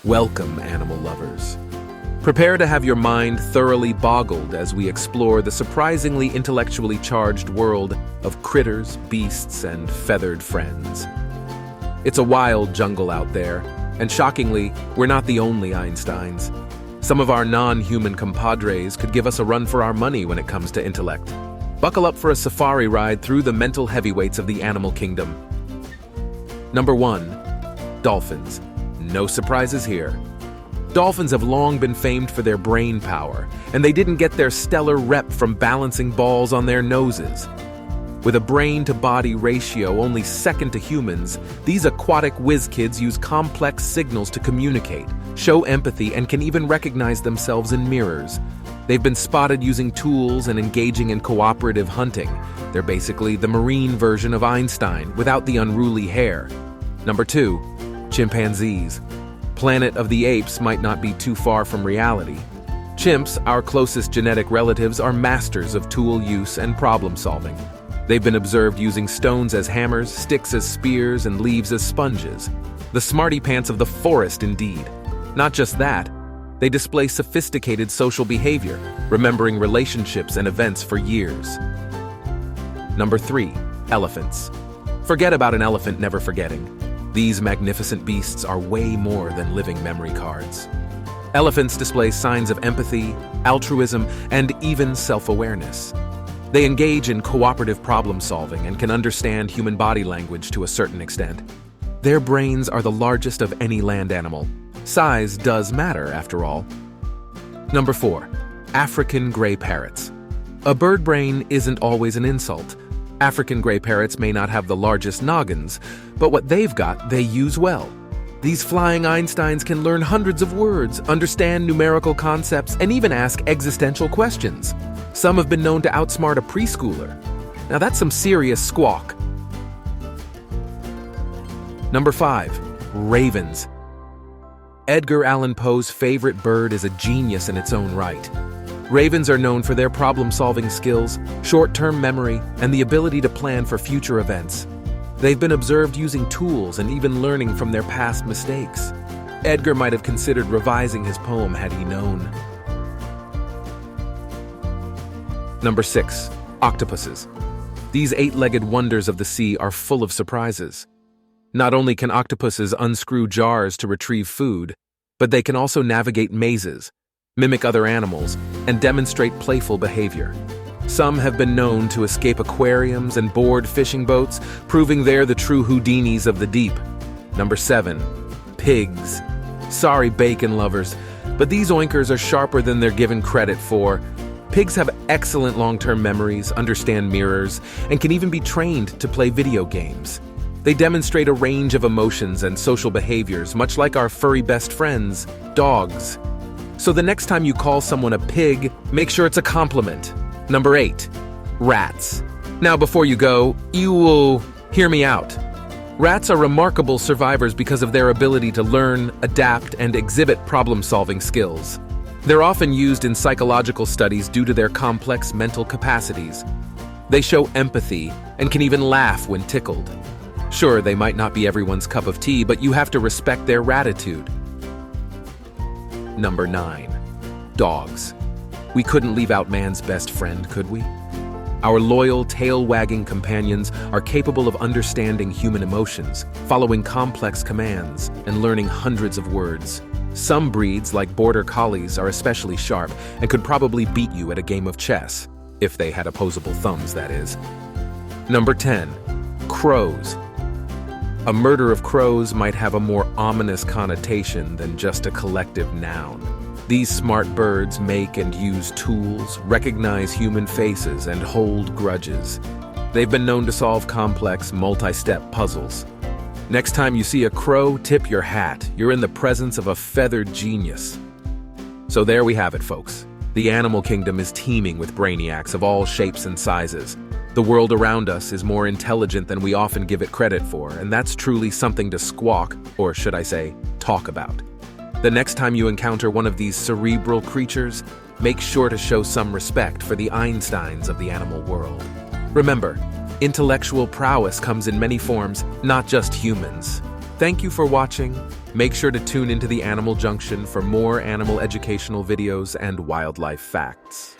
Welcome, animal lovers. Prepare to have your mind thoroughly boggled as we explore the surprisingly intellectually charged world of critters, beasts, and feathered friends. It's a wild jungle out there, and shockingly, we're not the only Einsteins. Some of our non-human compadres could give us a run for our money when it comes to intellect. Buckle up for a safari ride through the mental heavyweights of the animal kingdom. Number 1. Dolphins. No surprises here. Dolphins have long been famed for their brain power, and they didn't get their stellar rep from balancing balls on their noses. With a brain-to-body ratio only second to humans, these aquatic whiz kids use complex signals to communicate, show empathy, and can even recognize themselves in mirrors. They've been spotted using tools and engaging in cooperative hunting. They're basically the marine version of Einstein, without the unruly hair. Number 2. Chimpanzees. Planet of the Apes might not be too far from reality. Chimps, our closest genetic relatives, are masters of tool use and problem-solving. They've been observed using stones as hammers, sticks as spears, and leaves as sponges. The smarty pants of the forest, indeed. Not just that, they display sophisticated social behavior, remembering relationships and events for years. Number 3. Elephants. Forget about an elephant never forgetting. These magnificent beasts are way more than living memory cards. Elephants display signs of empathy, altruism, and even self-awareness. They engage in cooperative problem-solving and can understand human body language to a certain extent. Their brains are the largest of any land animal. Size does matter, after all. Number 4. African gray parrots. A bird brain isn't always an insult. African gray parrots may not have the largest noggins, but what they've got, they use well. These flying Einsteins can learn hundreds of words, understand numerical concepts, and even ask existential questions. Some have been known to outsmart a preschooler. Now that's some serious squawk. Number 5. Ravens. Edgar Allan Poe's favorite bird is a genius in its own right. Ravens are known for their problem-solving skills, short-term memory, and the ability to plan for future events. They've been observed using tools and even learning from their past mistakes. Edgar might have considered revising his poem had he known. Number 6. Octopuses. These 8-legged wonders of the sea are full of surprises. Not only can octopuses unscrew jars to retrieve food, but they can also navigate mazes, mimic other animals, and demonstrate playful behavior. Some have been known to escape aquariums and board fishing boats, proving they're the true Houdinis of the deep. Number 7. Pigs. Sorry, bacon lovers, but these oinkers are sharper than they're given credit for. Pigs have excellent long-term memories, understand mirrors, and can even be trained to play video games. They demonstrate a range of emotions and social behaviors, much like our furry best friends, dogs. So the next time you call someone a pig, make sure it's a compliment. Number 8. Rats. Now before you go, you will hear me out. Rats are remarkable survivors because of their ability to learn, adapt, and exhibit problem-solving skills. They're often used in psychological studies due to their complex mental capacities. They show empathy and can even laugh when tickled. Sure, they might not be everyone's cup of tea, but you have to respect their ratitude. Number 9. Dogs. We couldn't leave out man's best friend, could we? Our loyal, tail-wagging companions are capable of understanding human emotions, following complex commands, and learning hundreds of words. Some breeds, like Border Collies, are especially sharp and could probably beat you at a game of chess, if they had opposable thumbs, that is. Number 10. Crows. A murder of crows might have a more ominous connotation than just a collective noun. These smart birds make and use tools, recognize human faces, and hold grudges. They've been known to solve complex, multi-step puzzles. Next time you see a crow, tip your hat. You're in the presence of a feathered genius. So there we have it, folks. The animal kingdom is teeming with brainiacs of all shapes and sizes. The world around us is more intelligent than we often give it credit for, and that's truly something to squawk, or should I say, talk about. The next time you encounter one of these cerebral creatures, make sure to show some respect for the Einsteins of the animal world. Remember, intellectual prowess comes in many forms, not just humans. Thank you for watching. Make sure to tune into the Animal Junction for more animal educational videos and wildlife facts.